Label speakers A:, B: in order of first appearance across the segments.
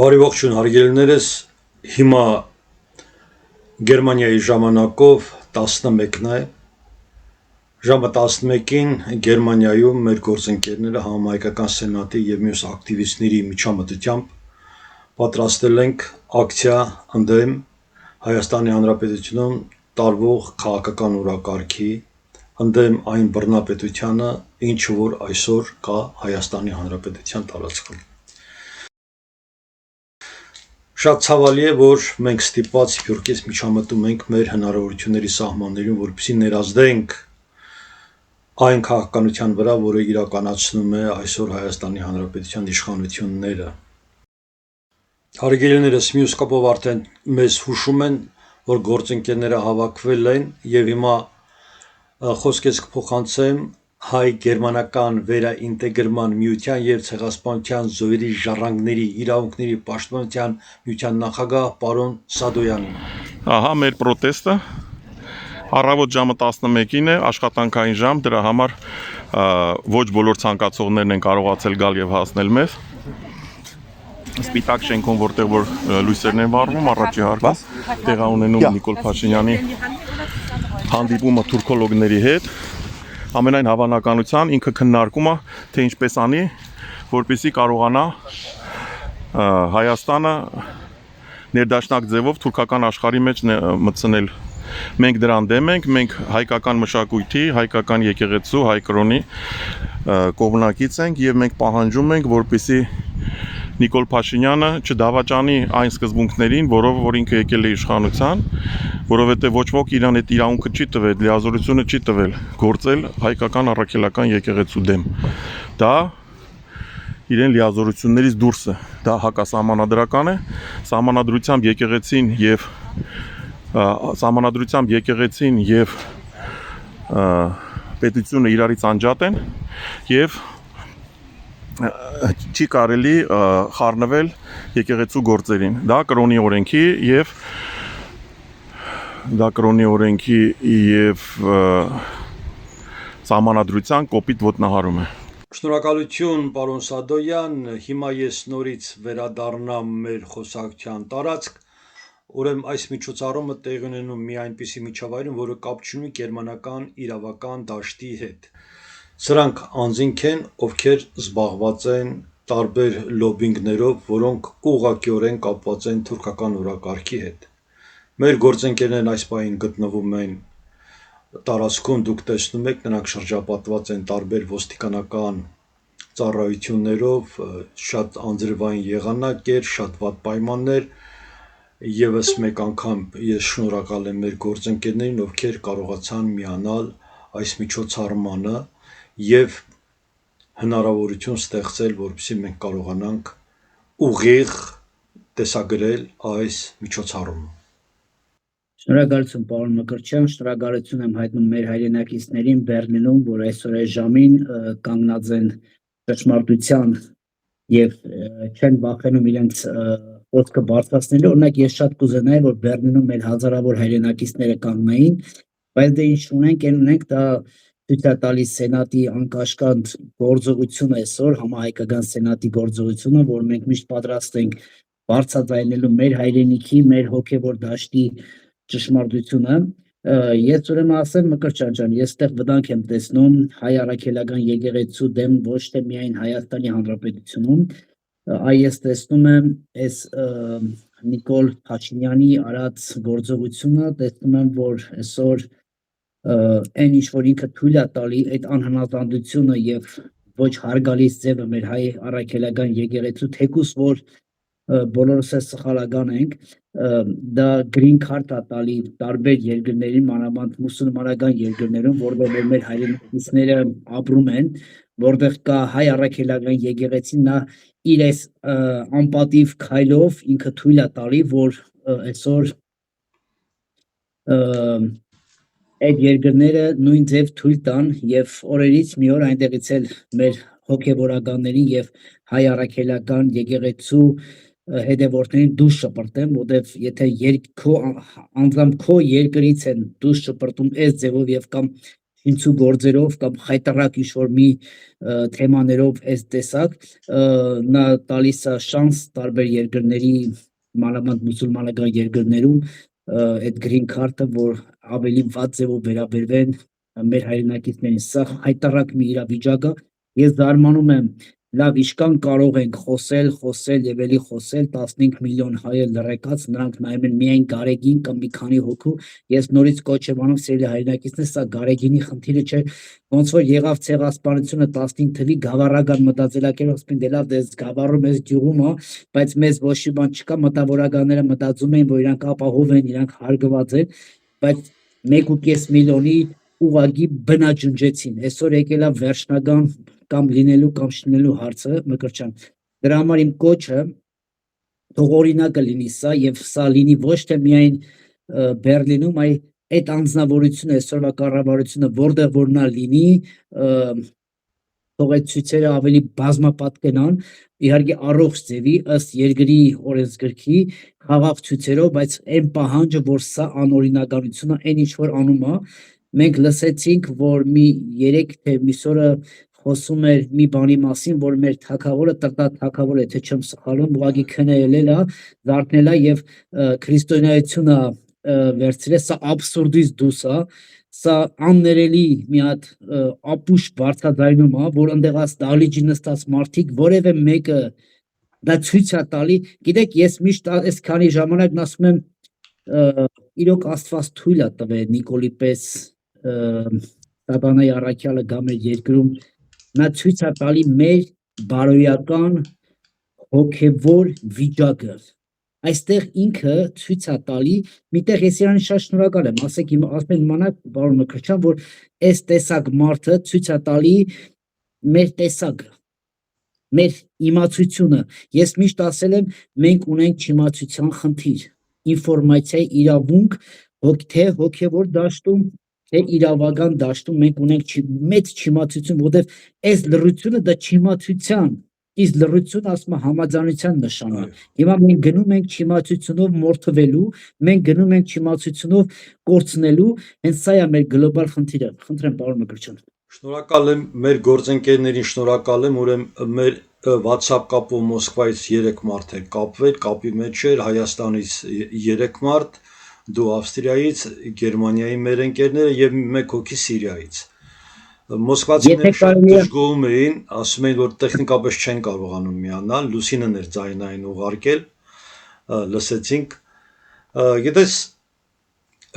A: Բարի ողջույն հարգելիներս, հիմա Գերմանիայի ժամանակով 11-ն է, ժամը 11-ին Գերմանիայում մեր գործընկերները համահայկական սենատի և մյուս ակտիվիստների միջամտությամբ պատրաստել ենք ակցիա ընդդեմ Հայաստանի Հանրապետությունում տարվող քաղաքական օրակարգի, ընդդեմ այն բռնապետությանը, ինչը որ այսօր կա Հայաստանի Հանրապետության տարածքում։ Շատ ցավալի է, որ մենք ստիպված Սփյուռքից միջամտում ենք մեր հնարավորությունների սահմաններում, որպեսզի ներազդենք այն քաղաքականության վրա, որը իրականացնում է այսօր Հայաստանի Հանրապետության իշխանությունները։ Հարգելիներս, մյուս կապով արդեն մեզ հուշում են, որ գործընկերները հավաքվել են եւ հիմա խոսքես կփոխանցեմ հայ-գերմանական վերաինտեգրման միության եւ ցեղասպանության զոհերի ժառանգների իրավունքների պաշտպանության միության նախագահ պարոն Սադոյանին։
B: Ահա մեր պրոտեստը առավոտ ժամը 11-ին է, աշխատանքային ժամ, դրա համար ոչ բոլոր ցանկացողներն են կարողացել գալ եւ հասնել մեզ։ Սպիտակ շենքում, որտեղ որ լույսերն են վառվում, առաջի հարկում տեղա ունենում Նիկոլ Փաշինյանի հանդիպումը թուրքոլոգների հետ, ամենայն հավանականության ինքը քննարկում է, թե ինչպես անի, որպեսզի կարողանա Հայաստանը ներդաշնակ ձևով թուրքական աշխարհի մեջ մտցնել։ Մենք դրան դեմ ենք, մենք հայկական մշակույթի, հայկական եկեղեցու, հայ կրոնի կողմնակից ենք եւ մենք պահանջում ենք, որպեսզի Նիկոլ Փաշինյանը չդավաճանի այն սկզբունքներին, որով որ ինքը եկել է իշխանության, որովհետեւ ոչ ոք իրան այդ իրավունքը չի տվել, լիազորությունը չի տվել գործել հայկական առաքելական եկեղեցու դեմ։ Դա իրեն լիազորություններից դուրս է, դա հակասահմանադրական է, սահմանադրությամբ եկեղեցին եւ պետությունը իրարից անջատ են եւ չի կարելի խառնվել եկեղեցու գործերին։ Դա կրոնի օրենքի եւ սահմանադրության կոպիտ ոտնահարում է։
A: Շնորհակալություն պարոն Սադոյան, հիմա ես նորից վերադառնամ մեր խոսակցության տարածք, ուրեմն այս միջոցառումը տեղի ունենում մի այնպիսի միջավայրում, որը կապ չունի գերմանական իրավական դաշտի հետ։ Սրանք անձինք են, ովքեր զբաղված են տարբեր լոբինգներով, որոնք ուղղակիորեն կապված են թուրքական օրակարգի հետ։ Մեր գործընկերներն այս պահին գտնվում են տարածքում, դուք տեսնում եք, նրանք շրջապատված են տարբեր ոստիկանական ծառայություններով, շատ անձրևային եղանակ էր, շատ վատ պայմաններ, եւս մեկ անգամ ես շնորհակալ եմ մեր գործընկերներին, ովքեր կարողացան միանալ այս միջոցառմանը եւ հնարավորություն ստեղծել, որպեսզի մենք կարողանանք ուղիղ տեսագրել այս միջոցառումը։
C: Շնորհակալություն պարոն Մկրտչյան, շնորհակալություն եմ հայտնում մեր հայրենակիցներին Բեռլինում, որ այսօր այս ժամին կանգնած են ճշմարտության եւ չեն վախենում իրենց խոսքը բարձրացնելու։ Օրինակ ես շատ կուզենայի, որ Բեռլինում մեր հազարավոր հայրենակիցները կանգնային, բայց դե ինչ ունենք, դա ցույց է տալիս սենատի անկաշկանդ գործողությունը այսօր, համահայկական սենատի գործողությունը, որ մենք միշտ պատրաստ ենք բարձրաձայնելու մեր հայրենիքի, մեր հոգեվոր դաշտի ճշմարտությունը։ Ես ուրեմն ասեմ Մկրտչյան ջան, ես այդտեղ վտանգ եմ տեսնում հայ առաքելական եկեղեցու դեմ, ոչ թե միայն Հայաստանի Հանրապետությունում, ես տեսնում եմ այս Նիկոլ Փաշինյանի արած գործողությունը, տեսնում եմ, որ այսօր այն ինչ որ ինքը թույլ է տալի այդ անհնազանդությունը եւ ոչ հարգալից ձևը մեր հայ առաքելական եկեղեցու, թեկուզ որ բոլորս է սխալական ենք, դա green card է տալի տարբեր երկրներին, մանավանդ մուսուլմանական երկրներում, որտեղ մեր հայրենակիցները ապրում են, որտեղ կա հայ առաքելական եկեղեցին, նա իր այս անպատիվ քայլով ինքը թույլ է տալի, որ այսօր այդ երկրները նույն ձև թույլ տան եւ օրերից մի օր այնտեղից էլ մեր հոգեվորականներին եւ հայ առաքելական եկեղեցու հետևորդներին դուրս շպրտեմ, որտեվ եթե անձամբ քո երկրից են դուրս շպրտում այս ձևով եւ կամ շինցու գործերով կամ խայտարակ ինչ-որ մի թեմաներով այս տեսակ նա տալիս է շանս տարբեր երկրների մանավանդ մուսուլմանական երկրներում այդ green card-ը որ ավելի վատ ձևով վերաբերվեն մեր հայրենակիցներին սա խայտարակ մի իրավիճակ է ես զարմանում եմ լավ իշքան կարող ենք խոսել եւ ելի խոսել 15 միլիոն հայ լրեկած նրանք նայում են միայն Գարեգին կամ մի քանի հոգու ես նորից կոչ եմ անում սիրելի հայրենակիցներ սա Գարեգինի խնդիրը չէ ոնց որ եղավ ցեղասպանությունը 15 թվի գավառական մտածելակերպով ասում դե լավ դες գավառում ես գյուղում հա բայց մեզ ոչ մի բան չկա մտավորականները մտածում են որ իրանք ապահով են իրանք հարգված են բայց 1.5 միլիոնի ուղագի բնաջնջեցին այսօր եկել է վերջնական կամ լինելու կամ չլինելու հարցը Մկրտչյան դրա համար իմ կոչը թող օրինակը լինի սա եւ սա լինի ոչ թե միայն Բերլինում այլ այդ անձնավորությունը այսօրվա կառավարությունը որտեղ որ նա լինի թող այդ ցույցերը ավելի բազմապատկենան իհարկե առողջ ձևի ըստ երկրի օրենսգրքի խաղաղ ցույցերով բայց այն պահանջը որ սա անօրինականությունը այն ինչ որ անում է մենք լսեցինք որ մի 3 թե միսօրը խոսում էր մի բանի մասին որ մեր թագավորը թագավորը թե չեմ սխալվում ուղղակի քնել է դարձնել է եւ քրիստոնեությունը վերցրել սա աբսուրդից դուրս է սա աններելի մի հատ ապուշ բարձրաձայնում է որ ընդեղած դալիճի նստած մարդիկ որևէ մեկը դա ցույց է տալի գիտեք ես միշտ այս քանի ժամանակ ասում եմ իրոք Աստված թույլ է տվել Նիկոլի պես Սատանայի առաքյալը գա մեր երկրում նա ցույց է տալի մեր բարոյական հոգևոր վիճակը այստեղ ինքը ցույց է տալի միտեղ ես իրան շատ շնորհակալ եմ ասեք իմանաք պարոն Մկրտչյան որ այս տեսակ մարդը ցույց է տալի մեր տեսակը մեր իմացությունը ես միշտ ասել եմ մենք ունենք իմացության խնդիր ինֆորմացիայի իրավունք թե հոգևոր դաշտում թե իրավական դաշտում մենք ունենք մեծ չիմացություն որովհետև այս լռությունը դա չիմացության իսկ լռություն ասում համաձայնության նշան է հիմա մենք գնում ենք չիմացությունով մորթվելու մենք գնում ենք չիմացությունով կորցնելու հենց սա է մեր գլոբալ խնդիրը խնդրեմ պարոն Մկրտչյան
A: Շնորհակալ եմ մեր գործընկերներին շնորհակալ եմ ուրեմն մեր WhatsApp կապով Մոսկվայից 3 մարդ է կապվել կապի մեջ էր Հայաստանից 3 մարդ դու Ավստրիայից Գերմանիայի մեր ընկերները եւ 1 հոգի Սիրիայից Մոսկվացիները շատ դժգոհում էին ասում էին որ տեխնիկապես չեն կարողանում միանալ Լուսինն էր ձայնային ուղարկել լսեցինք գիտես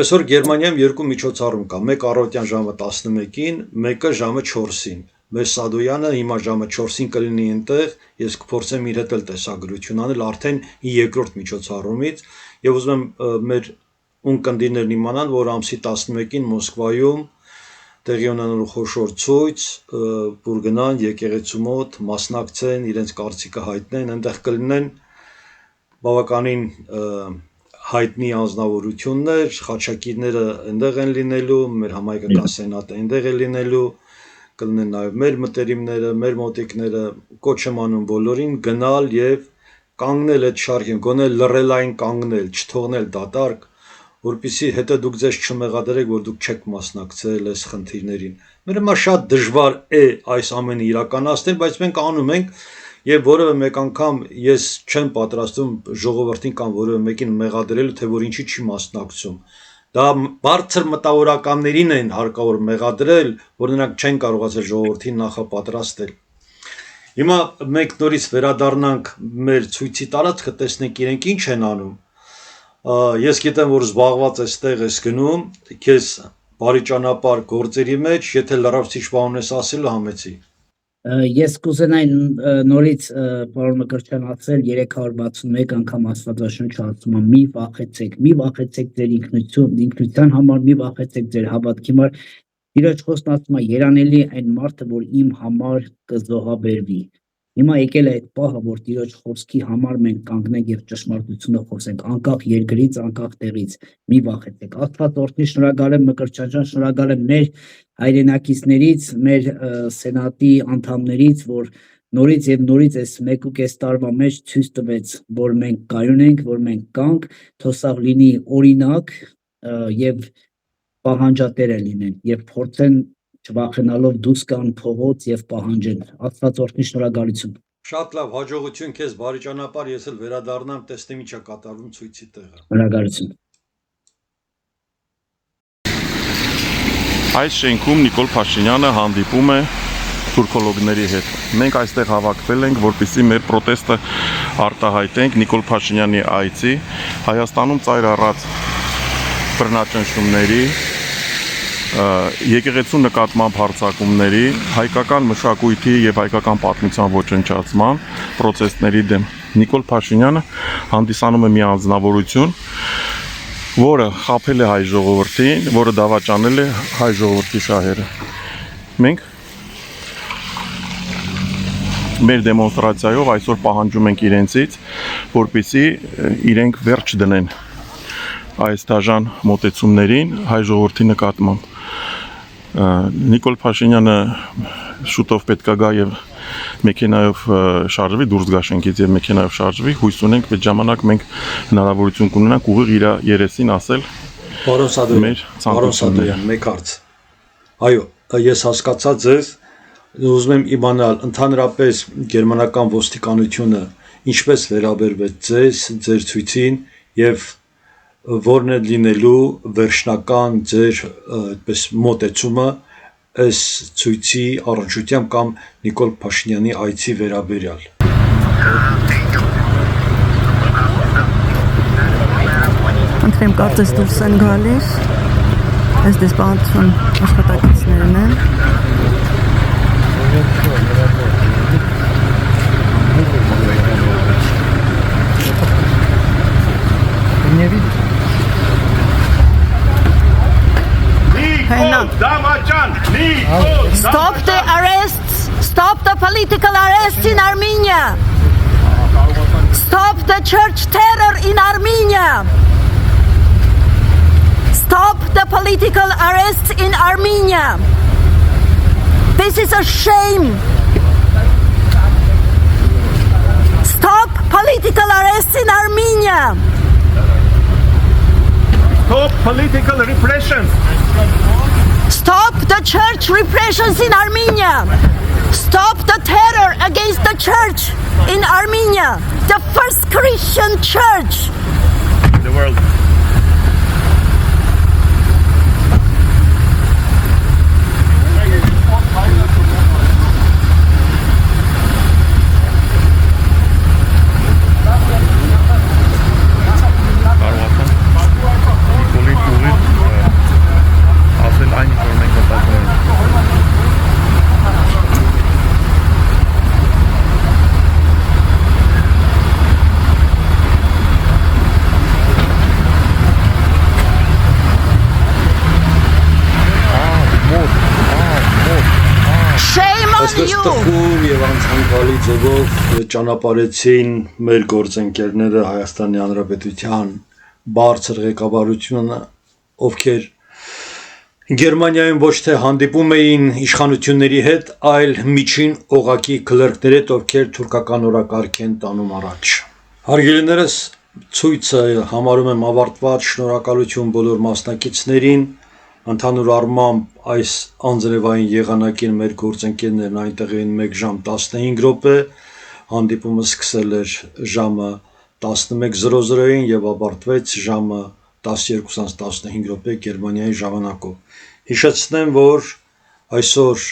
A: այսօր Գերմանիայում 2 միջոցառում կա մեկ առավոտյան ժամը 11-ին մեկը ժամը 4-ին մեր Սադոյանը հիմա ժամը 4-ին կլինի այնտեղ ես կփորձեմ իր հետ էլ տեսագրություն անել արդեն երկրորդ միջոցառումից եւ ուզում եմ մեր ունկնդիրներն իմանան որ ամսի 11-ին Մոսկվայում տեղի ունենալու խոշոր ցույց որ գնան եկեղեցու մոտ մասնակցեն իրենց կարծիքը հայտնեն այնտեղ կլինեն բավականին հայտնի անձնավորություններ խաչակիրները այնտեղ են լինելու մեր համայնքական սենատը այնտեղ է լինելու կլինեն նաև մեր մտերիմները մեր մոտիկները կոչ եմ անում բոլորին գնալ եւ կանգնել այդ շարքին գոնե լռելային կանգնել չթողնել դատարկ որպեսզի հետո դուք ձեզ չմեղադրեք որ դուք չեք մասնակցել այս խնդիրներին մեր հիմա շատ դժվար է այս ամենը իրականացնել բայց մենք անում ենք եւ որևէ մեկ անգամ ես չեմ պատրաստում ժողովրդին կամ որևէ մեկին մեղադրել թե որ ինչի չի մասնակցում դա բարձր մտավորականներին են հարկավոր մեղադրել որ նրանք չեն կարողացել ժողովրդին նախապատրաստել հիմա մենք նորից վերադառնանք մեր ցույցի տարածքը տեսնենք իրենք ինչ են անում ես գիտեմ որ զբաղված էստեղ ես գնում քեզ բարի ճանապարհ գործերի մեջ եթե լրացուցիչ բան ունես ասելու համեցի
C: Ես կուզենայի նորից պարոն Մկրտչյան ասել 361 անգամ Աստվածաշունչը ասում է մի վախեցեք ձեր ինքնության համար մի վախեցեք ձեր հավատքի համար Տիրոջ խոսքն ասում է երանելի այն մարդը որ իմ համար կզոհաբերվի Հիմա եկել է այդ պահը որ Տիրոջ խոսքի համար մենք կանգնենք եւ ճշմարտությունը խոսենք անկախ երկրից անկախ տեղից մի վախեցեք Աստված օրհնի շնորհակալ եմ Մկրտչյան շնորհակալ եմ մեր հայրենակիցներից մեր սենատի անդամներից որ նորից եւ նորից այս 1.5 տարվա մեջ ցույց տվեց որ մենք կայուն ենք որ մենք կանք թոսավ լինի օրինակ եւ պահանջատերը լինեն եւ փորձեն չվախենալով դուրս գան փողոց եւ պահանջեն։ Աստված օրհնի, շնորհակալություն։
A: Շատ լավ, հաջողություն քեզ, բարի ճանապարհ, ես էլ վերադառնամ, տեսնեմ ինչա կատարվում ցույցի տեղը։
C: Շնորհակալություն։
B: Այս շենքում Նիկոլ Փաշինյանը հանդիպում է թուրքոլոգների հետ։ Մենք այստեղ հավաքվել ենք, որպեսզի մեր պրոտեստը արտահայտենք Նիկոլ Փաշինյանի այցի Հայաստանում ծայր առած բռնաճնշումների, եկեղեցու նկատմամբ հարձակումների, հայկական մշակույթի եւ հայկական պատմության ոչնչացման պրոցեսների դեմ։ Նիկոլ Փաշինյանը հանդիսանում է մի անձնավորություն, որը խաբել է հայ ժողովրդին, որը դավաճանել է հայ ժողովրդի շահերը։ Մենք մեր դեմոնստրացիայով այսօր պահանջում ենք իրենցից, որպեսզի իրենք վերջ դնեն այս դաժան մոտեցումներին հայ ժողովրդի նկատմամբ։ Նիկոլ Փաշինյանը շուտով պետք է գա եւ մեքենայով շարժվի, դուրս գա շենքից եւ մեքենայով շարժվի, հույս ունենք այդ ժամանակ մենք հնարավորություն կունենանք ուղիղ իր երեսին ասել
A: Պարոն Սադոյան, մեկ հարց։ Այո, ես հասկացա ձեզ, ուզում եմ իմանալ ընդհանրապես գերմանական ոստիկանությունը ինչպես վերաբերվեց ձեզ, ձեր ցույցին եւ որն է լինելու վերջնական ձեր այդպես մոտեցումը այս ցույցի առնչությամբ կամ Նիկոլ Փաշինյանի այցի վերաբերյալ։
D: Ընտրեմ կարծես դուրս են գալիս, այս դեսպանատուն աշխատակիցներն են։
E: Stop the arrests! Stop the political arrests in Armenia! Stop the church terror in Armenia! Stop the political arrests in Armenia! This is a shame! Stop political arrests in Armenia!
B: Stop political repression.
E: Stop the church repressions in Armenia! Stop the terror against the church in Armenia! The first Christian church!
B: In the world.
A: Տխուր եւ անցանկալի ձևով ճանապարհեցին մեր գործընկերները Հայաստանի Հանրապետության բարձր ղեկավարությունը, ովքեր Գերմանիայում ոչ թե հանդիպում էին իշխանությունների հետ, այլ միջին օղակի քլերկների հետ, ովքեր թուրքական օրակարգ են տանում առաջ։ Հարգելիներս, ցույցը համարում եմ ավարտված, շնորհակալություն բոլոր մասնակիցներին։ Ընդհանուր առմամբ այս անձրևային եղանակին մեր գործընկերներն այնտեղ էին 1 ժամ 15 րոպե, հանդիպումը սկսել էր ժամը 11:00-ին եւ ավարտվեց ժամը 12:15 Գերմանիայի ժամանակով։ Հիշեցնեմ, որ այսօր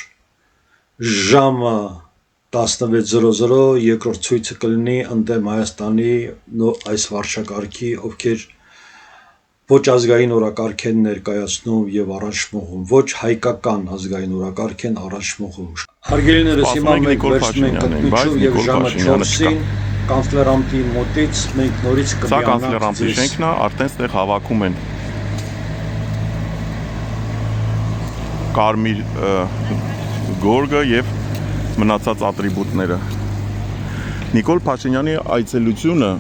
A: ժամը 16:00 երկրորդ ցույցը կլինի ընդդեմ Հայաստանի այս վարչակարգի, ովքեր ոչ ազգային օրակարգ են ներկայացնում եւ առաջ մղում, ոչ հայկական ազգային օրակարգ են առաջ մղում։ Հարգելիներս, հիմա մենք վերջում ենք կտնուչով եւ ժամը 4-ին կանցլերանտի մոտից մենք նորից
B: կմիանանք։ Սա կանցլերանտի շենքն է, արդեն ստեղ հավաքում են կարմիր գորգը եւ մնացած ատրիբուտները։ Նիկոլ Փաշինյանի այցելությունը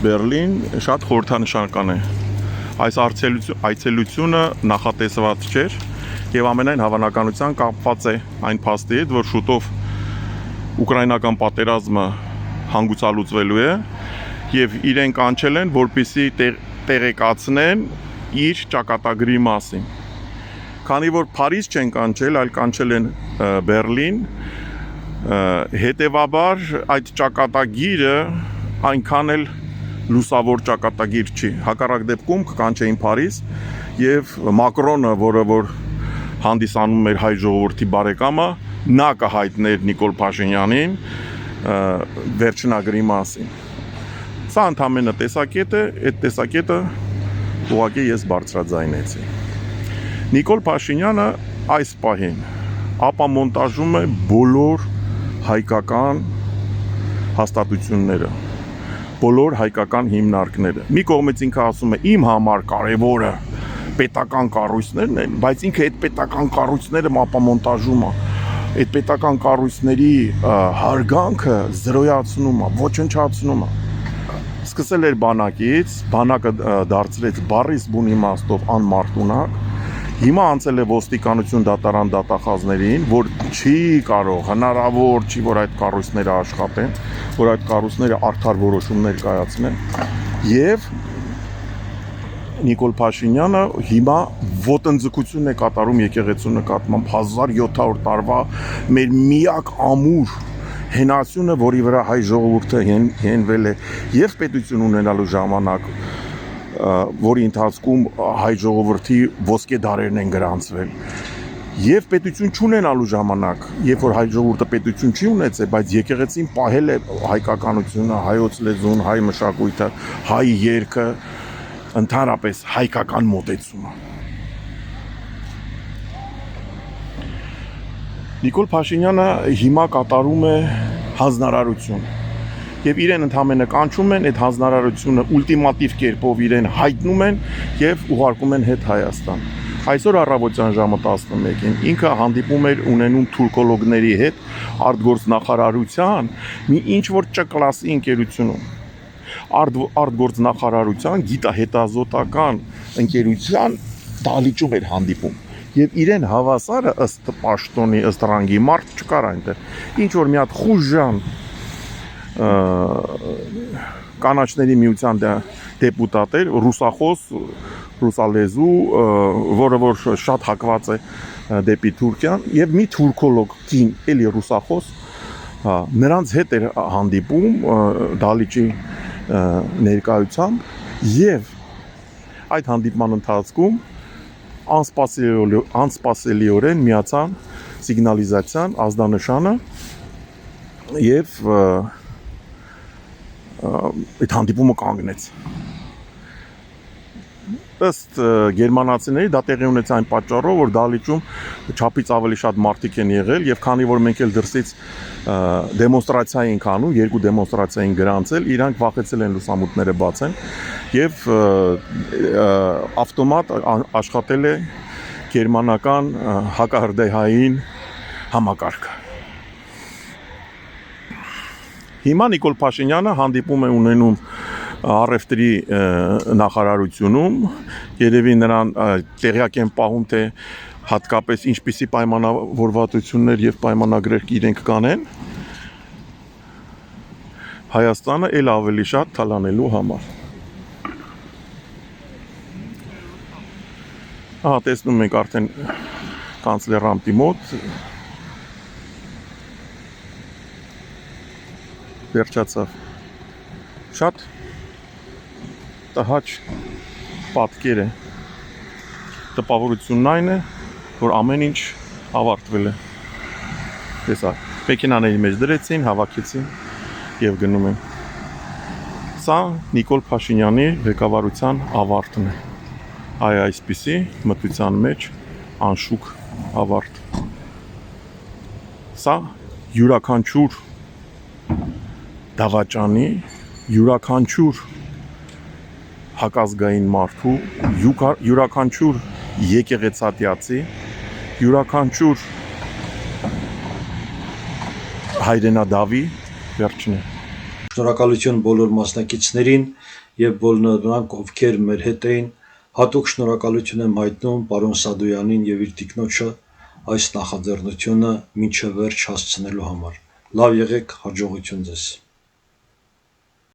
B: Բերլին շատ խորհրդանշական է։ Այս այցելությունը նախատեսված չէր եւ ամենայն հավանականությամբ կապված է այն փաստի հետ, որ շուտով ուկրաինական պատերազմը հանգուցալուծվելու է եւ իրենք անցել են, որպեսզի տեղեկացնեն իր ճակատագրի մասին։ քանի որ Փարիզ չեն կանչել, այլ կանչել են Բերլին, հետևաբար այդ ճակատագիրը այնքան էլ լուսավոր ճակատագիր չի։ Հակառակ դեպքում կկանչեին Փարիզ եւ Մակրոնը, որը որ հանդիսանում էր հայ ժողովրդի բարեկամը, նա կհայտներ Նիկոլ Փաշինյանին վերջնագրի մասին։ Սա ընդամենը տեսակետ է, այդ տեսակետը ուղղակի ես բարձրաձայնեցի։ Նիկոլ Փաշինյանը այս պահին ապամոնտաժում է բոլոր հայկական հաստատությունները, բոլոր հայկական հիմնարկները։ Մի կողմից ինքը ասում է իմ համար կարևորը պետական կառույցներն են, բայց ինքը այդ պետական կառույցները ապամոնտաժում է, այդ պետական կառույցների հարգանքը զրոյացնում է, ոչնչացնում է։ Սկսել էր բանակից, բանակը դարձրեց բառիս բուն իմաստով անմարտունակ, հիմա անցել է ոստիկանություն դատարան դատախազներին, որ չի կարող, հնարավոր չի, որ այդ կառույցները աշխատեն, որ այդ կառույցները արդար որոշումներ կայացնեն, եւ Նիկոլ Փաշինյանը հիմա ոտնձգություն է կատարում եկեղեցու նկատմամբ 1700 տարվա մեր միակ ամուր հենասյունը, որի վրա հայ ժողովուրդը հենվել է եւ պետություն ունենալու ժամանակ, որի ընթացքում հայ ժողովրդի ոսկե դարերն են գրանցվել, եւ պետություն չունենալու ժամանակ, երբ որ հայ ժողովուրդը պետություն չի ունեցել, բայց եկեղեցին պահել է հայկականությունը, հայոց լեզուն, հայ մշակույթը, հայ երգը, ընդհանրապես հայկական մոտեցումը։ Նիկոլ Փաշինյանը հիմա կատարում է հանձնարարություն եւ իրեն ընդհանրապես կանչում են, այդ հանձնարարությունը ուլտիմատիվ կերպով իրեն հայտնում են եւ ուղարկում են հետ Հայաստան։ Այսօր առավոտյան ժամը 11-ին ինքը հանդիպում էր ունենում թուրքոլոգների հետ արտգործնախարարության մի ինչ որ Չ-կլասի ընկերությունում։ Արտգործնախարարության գիտահետազոտական ընկերության դահլիճում էր հանդիպում եւ իրեն հավասարը ըստ պաշտոնի ըստ ռանգի մարդ չկար այնտեղ ինչ որ մի հատ խուժան կանաչների միության դեպուտատ էր ռուսախոս ռուսալեզու որը որ շատ հակված է դեպի Թուրքիան եւ մի թուրքոլոգ կին էլի ռուսախոս նրանց հետ էր հանդիպում դահլիճի ներկայությամբ եւ այդ հանդիպման ընթացքում անսպասելիորեն միացան սիգնալիզացիան ազդանշանը եւ այդ հանդիպումը կանգնեց ըստ գերմանացիների դա տեղի ունեց այն պատճառով որ դահլիճում չափից ավելի շատ մարդիկ են եղել եւ քանի որ մենք էլ դրսից դեմոնստրացիա ենք անում երկու դեմոնստրացիա են գրանցել իրանք վախեցել են լուսամուտները բացեն եւ ավտոմատ աշխատել է գերմանական հակահրդեհային համակարգը հիմա Նիկոլ Փաշինյանը հանդիպում է ունենում առևտրի նախարարությունում երևի նրան տեղյակ են պահում թե հատկապես ինչպիսի պայմանավորվածություններ եւ պայմանագրեր իրենք կանեն Հայաստանը ել ավելի շատ թալանելու համար ահա տեսնում ենք արդեն կանցլեր Ռամտի մոտ վերջացավ շատ տհաճ պատկեր է տպավորությունն այն է որ ամեն ինչ ավարտվել է տեսա մեքենաների մեջ դրեցին հավաքեցին եւ գնում են սա Նիկոլ Փաշինյանի ղեկավարության ավարտն է այսպիսի մտության մեջ անշուք ավարտ սա յուրաքանչյուր դավաճանի յուրաքանչյուր հակազգային մարդու յուրաքանչյուր եկեղեցատյացի յուրաքանչյուր հայրենադավի վերջն է
A: Շնորհակալություն բոլոր մասնակիցներին եւ բոլոր նրանք ովքեր մեր հետ էին հատուկ շնորհակալություն եմ հայտնում պարոն Սադոյանին եւ իր տիկնոջը այս նախաձեռնությունը մինչև վերջ հասցնելու համար լավ եղեք հաջողություն ձեզ